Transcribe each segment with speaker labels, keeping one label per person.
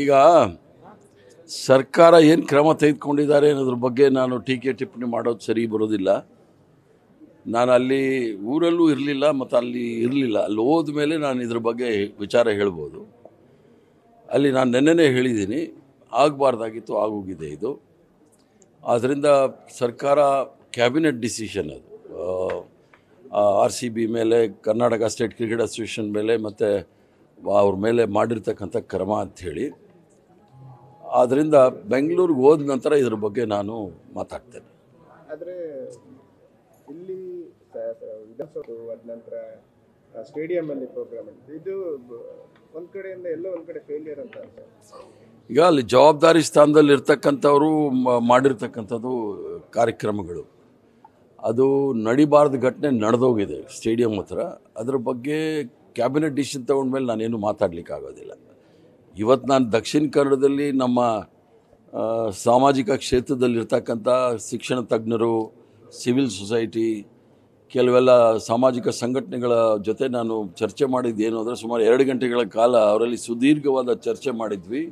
Speaker 1: ಈಗ ಸರ್ಕಾರ ಏನು ಕ್ರಮ ತೆಗೆದುಕೊಂಡಿದ್ದಾರೆ ಅನ್ನೋದ್ರ ಬಗ್ಗೆ ನಾನು ಟೀಕೆ ಟಿಪ್ಪಣಿ ಮಾಡೋದು ಸರಿ ಬರೋದಿಲ್ಲ. ನಾನು ಅಲ್ಲಿ ಊರಲ್ಲೂ ಇರಲಿಲ್ಲ ಮತ್ತು ಅಲ್ಲಿ ಇರಲಿಲ್ಲ. ಅಲ್ಲಿ ಹೋದ ಮೇಲೆ ನಾನು ಇದ್ರ ಬಗ್ಗೆ ವಿಚಾರ ಹೇಳ್ಬೋದು. ಅಲ್ಲಿ ನಾನು ನೆನ್ನೆನೇ ಹೇಳಿದ್ದೀನಿ, ಆಗಬಾರ್ದಾಗಿತ್ತು, ಆಗೋಗಿದೆ ಇದು. ಆದ್ದರಿಂದ ಸರ್ಕಾರ ಕ್ಯಾಬಿನೆಟ್ ಡಿಸಿಷನ್ ಅದು RCB ಮೇಲೆ, ಕರ್ನಾಟಕ ಸ್ಟೇಟ್ ಕ್ರಿಕೆಟ್ ಅಸೋಸಿಯೇಷನ್ ಮೇಲೆ ಮತ್ತು ಅವ್ರ ಮೇಲೆ ಮಾಡಿರ್ತಕ್ಕಂಥ ಕ್ರಮ ಅಂಥೇಳಿ. ಆದ್ದರಿಂದ ಬೆಂಗಳೂರಿಗೆ ಹೋದ ನಂತರ ಇದ್ರ ಬಗ್ಗೆ ನಾನು ಮಾತಾಡ್ತೇನೆ.
Speaker 2: ಆದರೆ ಇಲ್ಲಿ ವಿಧಾನಸೌಧ ಅದ ನಂತರ ಸ್ಟೇಡಿಯಂಲ್ಲಿ ಪ್ರೋಗ್ರಾಮ್ ಇದು ಒಂದು ಕಡೆಯಿಂದ ಎಲ್ಲೋ ಒಂದು ಕಡೆ ಫೇಲಿಯರ್ ಅಂತ.
Speaker 1: ಈಗ ಅಲ್ಲಿ ಜವಾಬ್ದಾರಿ ಸ್ಥಾನದಲ್ಲಿ ಇರ್ತಕ್ಕಂಥವರು ಮಾಡಿರ್ತಕ್ಕಂಥದ್ದು ಕಾರ್ಯಕ್ರಮಗಳು, ಅದು ನಡಿಬಾರ್ದು ಘಟನೆ ನಡೆದೋಗಿದೆ ಸ್ಟೇಡಿಯಂ ಹತ್ರ. ಅದ್ರ ಬಗ್ಗೆ ಕ್ಯಾಬಿನೆಟ್ ಡಿಸಿಷನ್ ತೊಗೊಂಡ್ಮೇಲೆ ನಾನೇನು ಮಾತಾಡಲಿಕ್ಕಾಗೋದಿಲ್ಲ. ಇವತ್ತು ನಾನು ದಕ್ಷಿಣ ಕನ್ನಡದಲ್ಲಿ ನಮ್ಮ ಸಾಮಾಜಿಕ ಕ್ಷೇತ್ರದಲ್ಲಿರ್ತಕ್ಕಂಥ ಶಿಕ್ಷಣ ತಜ್ಞರು, ಸಿವಿಲ್ ಸೊಸೈಟಿ, ಕೆಲವೆಲ್ಲ ಸಾಮಾಜಿಕ ಸಂಘಟನೆಗಳ ಜೊತೆ ನಾನು ಚರ್ಚೆ ಮಾಡಿದ್ದೇನು ಅಂದರೆ ಸುಮಾರು 2 ಗಂಟೆಗಳ ಕಾಲ ಅವರಲ್ಲಿ ಸುದೀರ್ಘವಾದ ಚರ್ಚೆ ಮಾಡಿದ್ವಿ.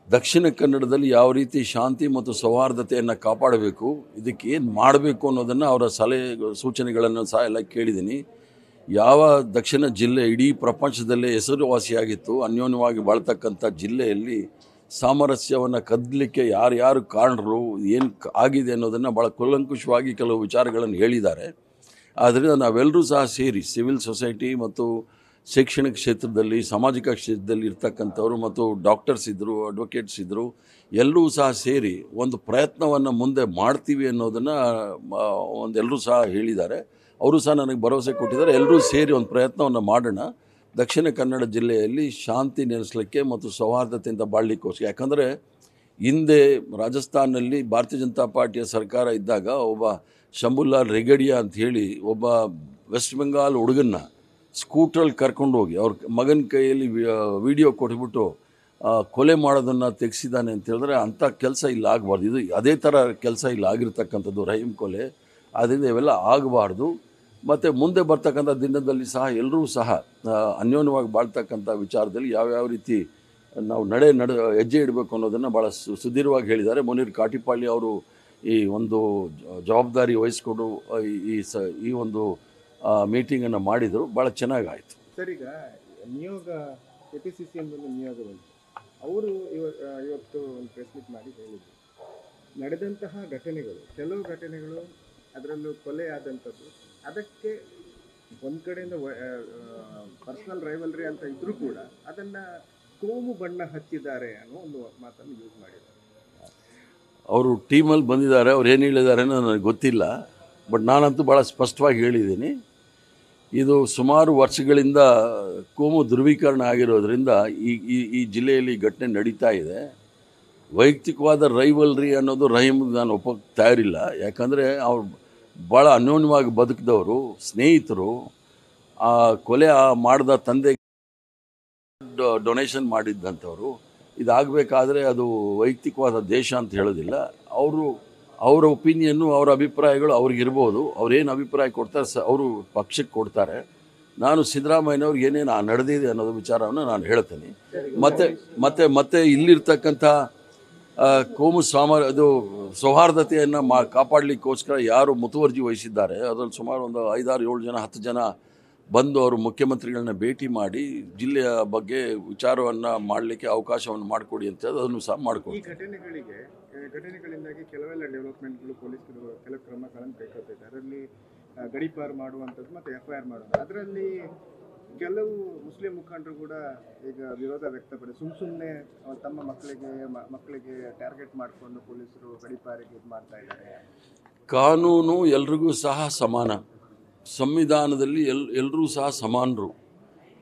Speaker 1: ದಕ್ಷಿಣ ಕನ್ನಡದಲ್ಲಿ ಯಾವ ರೀತಿ ಶಾಂತಿ ಮತ್ತು ಸೌಹಾರ್ದತೆಯನ್ನು ಕಾಪಾಡಬೇಕು, ಇದಕ್ಕೆ ಏನು ಮಾಡಬೇಕು ಅನ್ನೋದನ್ನು ಅವರ ಸಲಹೆ ಸೂಚನೆಗಳನ್ನು ಸಹ ಎಲ್ಲ ಕೇಳಿದ್ದೀನಿ. ಯಾವ ದಕ್ಷಿಣ ಜಿಲ್ಲೆ ಇಡೀ ಪ್ರಪಂಚದಲ್ಲೇ ಹೆಸರುವಾಸಿಯಾಗಿತ್ತು, ಅನ್ಯೋನ್ಯವಾಗಿ ಬಾಳ್ತಕ್ಕಂಥ ಜಿಲ್ಲೆಯಲ್ಲಿ ಸಾಮರಸ್ಯವನ್ನು ಕದ್ದಲಿಕ್ಕೆ ಯಾರ್ಯಾರು ಕಾರಣರು, ಏನು ಆಗಿದೆ ಅನ್ನೋದನ್ನು ಭಾಳ ಕೂಲಂಕುಷವಾಗಿ ಕೆಲವು ವಿಚಾರಗಳನ್ನು ಹೇಳಿದ್ದಾರೆ. ಆದ್ದರಿಂದ ನಾವೆಲ್ಲರೂ ಸಹ ಸೇರಿ ಸಿವಿಲ್ ಸೊಸೈಟಿ ಮತ್ತು ಶೈಕ್ಷಣಿಕ ಕ್ಷೇತ್ರದಲ್ಲಿ, ಸಾಮಾಜಿಕ ಕ್ಷೇತ್ರದಲ್ಲಿ ಇರ್ತಕ್ಕಂಥವ್ರು ಮತ್ತು ಡಾಕ್ಟರ್ಸ್ ಇದ್ದರು, ಅಡ್ವೊಕೇಟ್ಸ್ ಇದ್ದರು, ಎಲ್ಲರೂ ಸಹ ಸೇರಿ ಒಂದು ಪ್ರಯತ್ನವನ್ನು ಮುಂದೆ ಮಾಡ್ತೀವಿ ಅನ್ನೋದನ್ನು ಎಲ್ಲರೂ ಸಹ ಹೇಳಿದ್ದಾರೆ. ಅವರು ಸಹ ನನಗೆ ಭರವಸೆ ಕೊಟ್ಟಿದ್ದಾರೆ. ಎಲ್ಲರೂ ಸೇರಿ ಒಂದು ಪ್ರಯತ್ನವನ್ನು ಮಾಡೋಣ, ದಕ್ಷಿಣ ಕನ್ನಡ ಜಿಲ್ಲೆಯಲ್ಲಿ ಶಾಂತಿ ನೆಲೆಸಲಿಕ್ಕೆ ಮತ್ತು ಸೌಹಾರ್ದತೆಯಿಂದ ಬಾಳಲಿಕ್ಕೋಸ್ಕರ. ಯಾಕಂದರೆ ಹಿಂದೆ ರಾಜಸ್ಥಾನಲ್ಲಿ ಭಾರತೀಯ ಜನತಾ ಪಾರ್ಟಿಯ ಸರ್ಕಾರ ಇದ್ದಾಗ ಒಬ್ಬ ಶಂಭುಲಾಲ್ ರೆಗಡಿಯಾ ಅಂತ ಹೇಳಿ ಒಬ್ಬ ವೆಸ್ಟ್ ಬೆಂಗಾಲ್ ಹುಡುಗನ್ನ ಸ್ಕೂಟ್ರಲ್ಲಿ ಕರ್ಕೊಂಡು ಹೋಗಿ ಅವ್ರ ಮಗನ ಕೈಯಲ್ಲಿ ವಿಡಿಯೋ ಕೊಟ್ಬಿಟ್ಟು ಕೊಲೆ ಮಾಡೋದನ್ನು ತೆಗೆಸಿದ್ದಾನೆ ಅಂತ ಹೇಳಿದ್ರೆ ಅಂಥ ಕೆಲಸ ಇಲ್ಲಿ ಆಗಬಾರ್ದು. ಇದು ಅದೇ ಥರ ಕೆಲಸ ಇಲ್ಲಿ ಆಗಿರ್ತಕ್ಕಂಥದ್ದು, ರಹೀಮ್ ಕೊಲೆ. ಆದ್ದರಿಂದ ಇವೆಲ್ಲ ಆಗಬಾರ್ದು. ಮತ್ತು ಮುಂದೆ ಬರ್ತಕ್ಕಂಥ ದಿನದಲ್ಲಿ ಸಹ ಎಲ್ಲರೂ ಸಹ ಅನ್ಯೋನ್ಯವಾಗಿ ಬಾಳ್ತಕ್ಕಂಥ ವಿಚಾರದಲ್ಲಿ ಯಾವ್ಯಾವ ರೀತಿ ನಾವು ಹೆಜ್ಜೆ ಇಡಬೇಕು ಅನ್ನೋದನ್ನು ಭಾಳ ಸುದೀರ್ಘವಾಗಿ ಹೇಳಿದ್ದಾರೆ. ಮುನೀರ್ ಕಾಟಿಪಾಳ್ಯ ಅವರು ಈ ಒಂದು ಜವಾಬ್ದಾರಿ ವಹಿಸ್ಕೊಂಡು ಈ ಒಂದು ಮೀಟಿಂಗನ್ನು ಮಾಡಿದರು. ಭಾಳ ಚೆನ್ನಾಗಾಯಿತು.
Speaker 2: ಸರ್, ಈಗ ನಿಯೋಗ KPCC ಒಂದು ನಿಯೋಗ ಬಂತು. ಅವರು ಇವತ್ತು ಒಂದು ಪ್ರೆಸ್ ಮೀಟ್ ಮಾಡಿ ಹೇಳಿದರು, ನಡೆದಂತಹ ಘಟನೆಗಳು, ಕೆಲವು ಘಟನೆಗಳು, ಅದರಲ್ಲೂ ಕೊಲೆ ಆದಂಥದ್ದು, ಅದಕ್ಕೆ ಒಂದು ಕಡೆಯಿಂದ ಪರ್ಸನಲ್ ರೈವಲ್ರಿ ಅಂತ ಇದ್ರೂ ಕೂಡ ಅದನ್ನು ಕೋಮು ಬಣ್ಣ ಹಚ್ಚಿದ್ದಾರೆ ಅನ್ನೋ ಒಂದು ಮಾತನ್ನು ಯೂಸ್ ಮಾಡಿದ್ದಾರೆ.
Speaker 1: ಅವರು ಟೀಮಲ್ಲಿ ಬಂದಿದ್ದಾರೆ, ಅವ್ರು ಏನು ಹೇಳಿದ್ದಾರೆ ಅನ್ನೋ ನನಗೆ ಗೊತ್ತಿಲ್ಲ. ಬಟ್ ನಾನಂತೂ ಭಾಳ ಸ್ಪಷ್ಟವಾಗಿ ಹೇಳಿದ್ದೀನಿ, ಇದು ಸುಮಾರು ವರ್ಷಗಳಿಂದ ಕೋಮು ಧ್ರುವೀಕರಣ ಆಗಿರೋದ್ರಿಂದ ಈ ಜಿಲ್ಲೆಯಲ್ಲಿ ಘಟನೆ ನಡೀತಾ ಇದೆ. ವೈಯಕ್ತಿಕವಾದ ರೈವಲ್ರಿ ಅನ್ನೋದು ರಹೀಮ್ಗೆ ನಾನು ಒಪ್ಪೋಕ್ಕೆ ತಯಾರಿಲ್ಲ. ಯಾಕಂದರೆ ಅವ್ರು ಭಾಳ ಅನ್ಯೋನ್ಯವಾಗಿ ಬದುಕಿದವರು, ಸ್ನೇಹಿತರು. ಆ ಕೊಲೆ ಮಾಡಿದ ತಂದೆ ಡೊನೇಷನ್ ಮಾಡಿದ್ದಂಥವ್ರು. ಇದಾಗಬೇಕಾದ್ರೆ ಅದು ವೈಯಕ್ತಿಕವಾದ ದೇಶ ಅಂತ ಹೇಳೋದಿಲ್ಲ. ಅವರ ಒಪಿನಿಯನ್ನು, ಅವರ ಅಭಿಪ್ರಾಯಗಳು ಅವ್ರಿಗಿರ್ಬೋದು. ಅವ್ರೇನು ಅಭಿಪ್ರಾಯ ಕೊಡ್ತಾರೆ ಅವರು ಪಕ್ಷಕ್ಕೆ ಕೊಡ್ತಾರೆ. ನಾನು ಸಿದ್ದರಾಮಯ್ಯನವ್ರಿಗೆ ಏನೇನು ನಡೆದಿದೆ ಅನ್ನೋದು ವಿಚಾರವನ್ನು ನಾನು ಹೇಳ್ತೀನಿ. ಮತ್ತು ಇಲ್ಲಿರ್ತಕ್ಕಂಥ ಕೋಮು ಸೌಹಾರ್ದತೆಯನ್ನು ಕಾಪಾಡಲಿಕ್ಕೋಸ್ಕರ ಯಾರು ಮುತುವರ್ಜಿ ವಹಿಸಿದ್ದಾರೆ, ಅದರಲ್ಲಿ ಸುಮಾರು ಒಂದು 5, 6, 7 ಜನ, 10 ಜನ ಬಂದು ಅವರು ಮುಖ್ಯಮಂತ್ರಿಗಳನ್ನ ಭೇಟಿ ಮಾಡಿ ಜಿಲ್ಲೆಯ ಬಗ್ಗೆ ವಿಚಾರವನ್ನು ಮಾಡಲಿಕ್ಕೆ ಅವಕಾಶವನ್ನು ಮಾಡಿಕೊಡಿ ಅಂತ ಅದನ್ನು ಸಹ ಮಾಡಿಕೊಡಿ.
Speaker 2: ಈ ಘಟನೆಗಳಿಂದಾಗಿ ಕೆಲವೆಲ್ಲ ಡೆವಲಪ್ಮೆಂಟ್ಗಳು, ಪೊಲೀಸರು ಕೆಲವು ಕ್ರಮಗಳನ್ನು ಕೈಗೊಳ್ತಿದ್ದಾರೆ. ಅದರಲ್ಲಿ ಗಡೀಪಾರು ಮಾಡುವಂಥದ್ದು ಮತ್ತು FIR ಮಾಡುವಂಥದ್ದು. ಅದರಲ್ಲಿ ಕೆಲವು ಮುಸ್ಲಿಂ ಮುಖಂಡರು ಕೂಡ ಈಗ ವಿರೋಧ ವ್ಯಕ್ತಪಡಿಸಿ ಸುಮ್ಮನೆ ತಮ್ಮ ಮಕ್ಕಳಿಗೆ ಟಾರ್ಗೆಟ್ ಮಾಡಿಕೊಂಡು ಪೊಲೀಸರು ಗಡೀಪಾರಿಗೆ ಇದು ಮಾಡ್ತಾ ಇದ್ದಾರೆ.
Speaker 1: ಕಾನೂನು ಎಲ್ರಿಗೂ ಸಹ ಸಮಾನ, ಸಂವಿಧಾನದಲ್ಲಿ ಎಲ್ಲರೂ ಸಹ ಸಮಾನರು.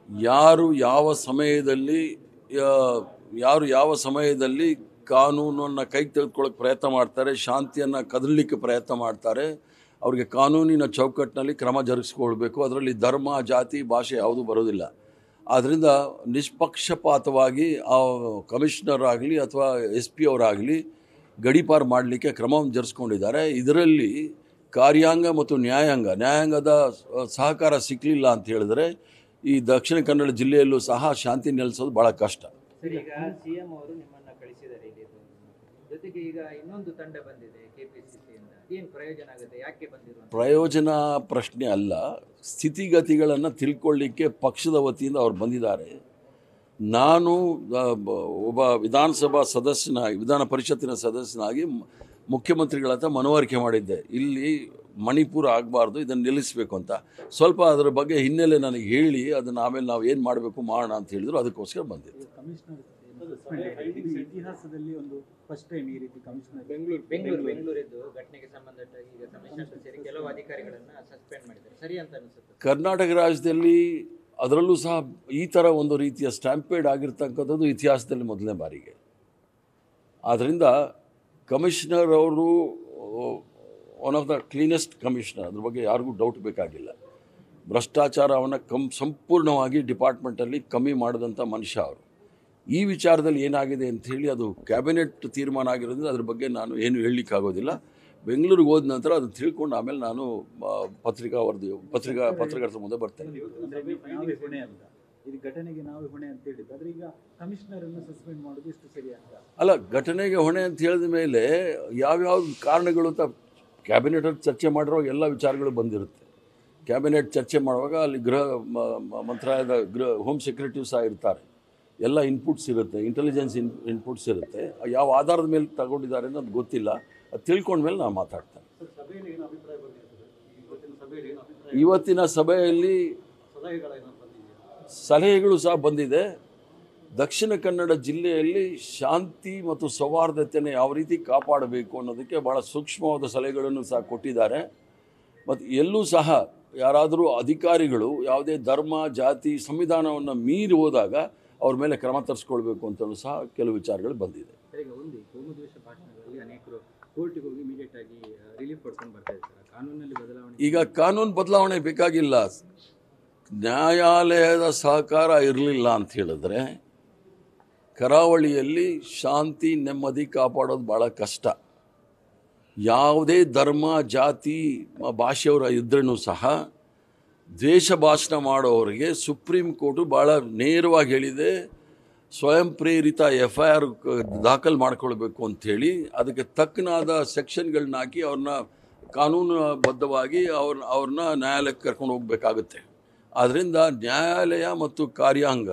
Speaker 1: ಯಾರು ಯಾವ ಸಮಯದಲ್ಲಿ ಕಾನೂನನ್ನು ಕೈಗೆ ತೆಗೆದುಕೊಳ್ಳೋಕೆ ಪ್ರಯತ್ನ ಮಾಡ್ತಾರೆ, ಶಾಂತಿಯನ್ನು ಕದಲಿಕ್ಕೆ ಪ್ರಯತ್ನ ಮಾಡ್ತಾರೆ, ಅವ್ರಿಗೆ ಕಾನೂನಿನ ಚೌಕಟ್ಟಿನಲ್ಲಿ ಕ್ರಮ ಜರುಗಿಸ್ಕೊಳ್ಬೇಕು. ಅದರಲ್ಲಿ ಧರ್ಮ, ಜಾತಿ, ಭಾಷೆ ಯಾವುದೂ ಬರೋದಿಲ್ಲ. ಆದ್ದರಿಂದ ನಿಷ್ಪಕ್ಷಪಾತವಾಗಿ ಆ ಕಮಿಷನರ್ ಆಗಲಿ ಅಥವಾ SP ಅವರಾಗಲಿ ಗಡೀಪಾರು ಮಾಡಲಿಕ್ಕೆ ಕ್ರಮವನ್ನು ಜರುಗಿಸ್ಕೊಂಡಿದ್ದಾರೆ. ಇದರಲ್ಲಿ ಕಾರ್ಯಾಂಗ ಮತ್ತು ನ್ಯಾಯಾಂಗದ ಸಹಕಾರ ಸಿಕ್ಕಲಿಲ್ಲ ಅಂತ ಹೇಳಿದ್ರೆ ಈ ದಕ್ಷಿಣ ಕನ್ನಡ ಜಿಲ್ಲೆಯಲ್ಲೂ ಸಹ ಶಾಂತಿ ನೆಲೆಸೋದು ಭಾಳ ಕಷ್ಟ.
Speaker 3: ಸರ್, ಈಗ ಸಿಎಂ ಅವರು ನಿಮ್ಮನ್ನ ಕಳಿಸಿದ್ದಾರೆ ಇಲ್ಲಿ, ಜೊತೆಗೆ ಈಗ ಇನ್ನೊಂದು ತಂಡ ಬಂದಿದೆ ಕೆಪಿಸಿಸಿಯಿಂದ. ಏನು ಪ್ರಯೋಜನ ಆಗುತ್ತೆ, ಯಾಕೆ ಬಂದಿರುವಂತ?
Speaker 1: ಪ್ರಯೋಜನ ಪ್ರಶ್ನೆ ಅಲ್ಲ, ಸ್ಥಿತಿಗತಿಗಳನ್ನು ತಿಳ್ಕೊಳ್ಳಿಕ್ಕೆ ಪಕ್ಷದ ವತಿಯಿಂದ ಅವ್ರು ಬಂದಿದ್ದಾರೆ. ನಾನು ಒಬ್ಬ ವಿಧಾನ ಪರಿಷತ್ತಿನ ಸದಸ್ಯನಾಗಿ ಮುಖ್ಯಮಂತ್ರಿಗಳ ಹತ್ರ ಮನವರಿಕೆ ಮಾಡಿದ್ದೆ, ಇಲ್ಲಿ ಮಣಿಪುರ ಆಗಬಾರ್ದು, ಇದನ್ನು ನಿಲ್ಲಿಸಬೇಕು ಅಂತ. ಸ್ವಲ್ಪ ಅದರ ಬಗ್ಗೆ ಹಿನ್ನೆಲೆ ನನಗೆ ಹೇಳಿ ಅದನ್ನು ಆಮೇಲೆ ನಾವು ಏನು ಮಾಡಬೇಕು ಮಾಡೋಣ ಅಂತ ಹೇಳಿದ್ರು, ಅದಕ್ಕೋಸ್ಕರ ಬಂದಿದ್ದೆ.
Speaker 4: ಇತಿಹಾಸದಲ್ಲಿ ಒಂದು ಫಸ್ಟ್ ಟೈಮ್ ಈ ರೀತಿ ಕಮಿಷನರ್
Speaker 3: ಬೆಂಗಳೂರಿದ್ದು ಘಟನೆಗೆ ಸಂಬಂಧಪಟ್ಟಾಗಿ ಈಗ ಕಮಿಷನರ್ ಸೇರಿ ಕೆಲವು ಅಧಿಕಾರಿಗಳನ್ನ ಸಸ್ಪೆಂಡ್ ಮಾಡಿದ್ದಾರೆ, ಸರಿ ಅಂತ ಅನಿಸುತ್ತೆ?
Speaker 1: ಕರ್ನಾಟಕ ರಾಜ್ಯದಲ್ಲಿ ಅದರಲ್ಲೂ ಸಹ ಈ ಥರ ಒಂದು ರೀತಿಯ ಸ್ಟ್ಯಾಂಪೇಡ್ ಆಗಿರ್ತಕ್ಕಂಥದ್ದು ಇತಿಹಾಸದಲ್ಲಿ ಮೊದಲನೇ ಬಾರಿಗೆ. ಆದ್ದರಿಂದ ಕಮಿಷನರ್ ಅವರು one of the cleanest commissioner, ಅದ್ರ ಬಗ್ಗೆ ಯಾರಿಗೂ ಡೌಟ್ ಬೇಕಾಗಿಲ್ಲ. ಭ್ರಷ್ಟಾಚಾರವನ್ನು ಸಂಪೂರ್ಣವಾಗಿ ಡಿಪಾರ್ಟ್ಮೆಂಟಲ್ಲಿ ಕಮ್ಮಿ ಮಾಡಿದಂಥ ಮನುಷ್ಯ ಅವರು. ಈ ವಿಚಾರದಲ್ಲಿ ಏನಾಗಿದೆ ಅಂಥೇಳಿ ಅದು ಕ್ಯಾಬಿನೆಟ್ ತೀರ್ಮಾನ ಆಗಿರೋದ್ರಿಂದ ಅದ್ರ ಬಗ್ಗೆ ನಾನು ಏನು ಹೇಳಲಿಕ್ಕಾಗೋದಿಲ್ಲ. ಬೆಂಗಳೂರಿಗೆ ಹೋದ ನಂತರ ಅದನ್ನು ತಿಳ್ಕೊಂಡು ಆಮೇಲೆ ನಾನು ಪತ್ರಕರ್ತರ ಮುಂದೆ ಬರ್ತೇನೆ.
Speaker 4: ಇದು ಘಟನೆಗೆ ನಾವೇ ಹೊಣೆ ಅಂತ ಹೇಳಿದ್ದು, ಆದರೆ ಈಗ ಕಮಿಷನರ್ ಅನ್ನು ಸಸ್ಪೆಂಡ್ ಮಾಡೋದು ಎಷ್ಟು ಸರಿ ಅಂತ
Speaker 1: ಅಲ್ಲ. ಘಟನೆಗೆ ಹೊಣೆ ಅಂತ ಹೇಳಿದ ಮೇಲೆ ಯಾವ್ಯಾವ ಕಾರಣಗಳು ಅಂತ ಕ್ಯಾಬಿನೆಟಲ್ಲಿ ಚರ್ಚೆ ಮಾಡಿರೋ ಎಲ್ಲ ವಿಚಾರಗಳು ಬಂದಿರುತ್ತೆ. ಕ್ಯಾಬಿನೆಟ್ ಚರ್ಚೆ ಮಾಡುವಾಗ ಅಲ್ಲಿ ಮಂತ್ರಾಲಯದ ಹೋಮ್ ಸೆಕ್ರೆಟರಿ ಸಹ ಇರ್ತಾರೆ, ಎಲ್ಲ ಇನ್ಪುಟ್ಸ್ ಇರುತ್ತೆ, ಇಂಟೆಲಿಜೆನ್ಸ್ ಇನ್ಪುಟ್ಸ್ ಇರುತ್ತೆ. ಯಾವ ಆಧಾರದ ಮೇಲೆ ತಗೊಂಡಿದ್ದಾರೆ ಅನ್ನೋದು ಗೊತ್ತಿಲ್ಲ, ಅದು ತಿಳ್ಕೊಂಡ್ಮೇಲೆ ನಾನು ಮಾತಾಡ್ತೇನೆ. ಇವತ್ತಿನ ಸಭೆಯಲ್ಲಿ ಸಲಹೆಗಳು ಸಹ ಬಂದಿದೆ. ದಕ್ಷಿಣ ಕನ್ನಡ ಜಿಲ್ಲೆಯಲ್ಲಿ ಶಾಂತಿ ಮತ್ತು ಸೌಹಾರ್ದತೆಯನ್ನು ಯಾವ ರೀತಿ ಕಾಪಾಡಬೇಕು ಅನ್ನೋದಕ್ಕೆ ಭಾಳ ಸೂಕ್ಷ್ಮವಾದ ಸಲಹೆಗಳನ್ನು ಸಹ ಕೊಟ್ಟಿದ್ದಾರೆ. ಮತ್ತು ಎಲ್ಲೂ ಸಹ ಯಾರಾದರೂ ಅಧಿಕಾರಿಗಳು ಯಾವುದೇ ಧರ್ಮ ಜಾತಿ ಸಂವಿಧಾನವನ್ನು ಮೀರಿ ಹೋದಾಗ ಅವ್ರ ಮೇಲೆ ಕ್ರಮ ತರಿಸ್ಕೊಳ್ಬೇಕು ಅಂತಲೂ ಸಹ ಕೆಲವು ವಿಚಾರಗಳು ಬಂದಿದೆ.
Speaker 3: ಈಗ ಒಂದು ಕೋಮುದ್ವೇಷ ಭಾಷಣಗಳಲ್ಲಿ ಅನೇಕರು ಕೋರ್ಟಿಗೆ ಹೋಗಿ ಇಮಿಡಿಯೇಟ್ ಆಗಿ ರಿಲೀಫ್ ಪಡ್ಕೊಂಡು ಬರ್ತಾ ಇದ್ದಾರೆ. ಕಾನೂನಲ್ಲಿ ಬದಲಾವಣೆ, ಈಗ
Speaker 1: ಕಾನೂನು ಬದಲಾವಣೆ ಬೇಕಾಗಿಲ್ಲ, ನ್ಯಾಯಾಲಯದ ಸಹಕಾರ ಇರಲಿಲ್ಲ ಅಂತ ಹೇಳಿದ್ರೆ ಕರಾವಳಿಯಲ್ಲಿ ಶಾಂತಿ ನೆಮ್ಮದಿ ಕಾಪಾಡೋದು ಭಾಳ ಕಷ್ಟ. ಯಾವುದೇ ಧರ್ಮ ಜಾತಿ ಭಾಷೆಯವರ ಇದ್ರೂ ಸಹ ದ್ವೇಷ ಭಾಷಣ ಮಾಡೋರಿಗೆ ಸುಪ್ರೀಂ ಕೋರ್ಟು ಭಾಳ ನೇರವಾಗಿ ಹೇಳಿದೆ, ಸ್ವಯಂ ಪ್ರೇರಿತ FIR ದಾಖಲು ಮಾಡ್ಕೊಳ್ಬೇಕು ಅಂಥೇಳಿ ಅದಕ್ಕೆ ತಕ್ಕನಾದ ಸೆಕ್ಷನ್ಗಳನ್ನ ಹಾಕಿ ಅವ್ರನ್ನ ಕಾನೂನುಬದ್ಧವಾಗಿ ಅವ್ರನ್ನ ನ್ಯಾಯಾಲಯಕ್ಕೆ ಕರ್ಕೊಂಡು ಹೋಗಬೇಕಾಗುತ್ತೆ. ಆದ್ದರಿಂದ ನ್ಯಾಯಾಲಯ ಮತ್ತು ಕಾರ್ಯಾಂಗ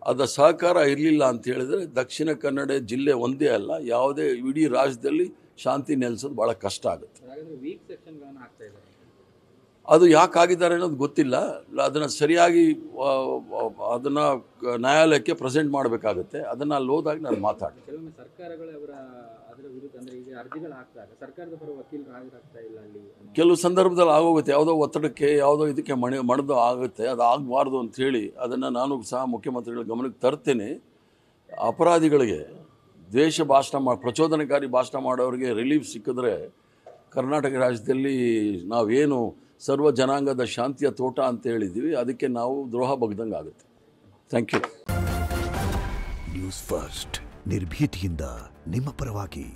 Speaker 1: ಅದರ ಸಹಕಾರ ಇರಲಿಲ್ಲ ಅಂತ ಹೇಳಿದ್ರೆ ದಕ್ಷಿಣ ಕನ್ನಡ ಜಿಲ್ಲೆ ಒಂದೇ ಅಲ್ಲ, ಯಾವುದೇ ಇಡೀ ರಾಜ್ಯದಲ್ಲಿ ಶಾಂತಿ ನೆಲೆಸೋದು ಭಾಳ ಕಷ್ಟ ಆಗುತ್ತೆ.
Speaker 3: ವೀಕ್ ಸೆಕ್ಷನ್ಗಳನ್ನು ಹಾಕ್ತಾ ಇದ್ದಾರೆ,
Speaker 1: ಅದು ಯಾಕೆ ಆಗಿದ್ದಾರೆ ಅನ್ನೋದು ಗೊತ್ತಿಲ್ಲ. ಅದನ್ನು ಸರಿಯಾಗಿ ಅದನ್ನು ನ್ಯಾಯಾಲಯಕ್ಕೆ ಪ್ರೆಸೆಂಟ್ ಮಾಡಬೇಕಾಗುತ್ತೆ. ಅದನ್ನು ಅಲ್ಲಿ ಹೋದಾಗ ನಾನು ಮಾತಾಡ್ತೀನಿ.
Speaker 3: ಕೆಲವೊಮ್ಮೆ ಸರ್ಕಾರಗಳು ಅದರ ವಿರುದ್ಧ ಅಂದರೆ ಈಗ ಅರ್ಜಿಗಳು ಹಾಕಿದಾಗ ಸರ್ಕಾರದ ಪರ ವಕೀಲರು ಹಾಜರಾಗ್ತಾ ಇಲ್ಲ ಅಲ್ಲಿ. ಕೆಲವು
Speaker 1: ಸಂದರ್ಭದಲ್ಲಿ ಆಗೋಗುತ್ತೆ, ಯಾವುದೋ ಒತ್ತಡಕ್ಕೆ ಯಾವುದೋ ಇದಕ್ಕೆ ಮಣಿದು ಆಗುತ್ತೆ, ಅದು ಆಗಬಾರ್ದು ಅಂಥೇಳಿ ಅದನ್ನು ನಾನು ಸಹ ಮುಖ್ಯಮಂತ್ರಿಗಳ ಗಮನಕ್ಕೆ ತರ್ತೇನೆ. ಅಪರಾಧಿಗಳಿಗೆ ದ್ವೇಷ ಭಾಷಣ ಪ್ರಚೋದನಕಾರಿ ಭಾಷಣ ಮಾಡೋರಿಗೆ ರಿಲೀಫ್ ಸಿಕ್ಕಿದ್ರೆ ಕರ್ನಾಟಕ ರಾಜ್ಯದಲ್ಲಿ ನಾವೇನು ಸರ್ವ ಜನಾಂಗದ ಶಾಂತಿಯ ತೋಟ ಅಂತ ಹೇಳಿದ್ದೀವಿ, ಅದಕ್ಕೆ ನಾವು ದ್ರೋಹ ಬಗ್ದಂಗೆ ಆಗುತ್ತೆ. Thank you.
Speaker 5: ನ್ಯೂಸ್ ಫಸ್ಟ್, ನಿರ್ಭೀತಿಯಿಂದ ನಿಮ್ಮ ಪರವಾಗಿ.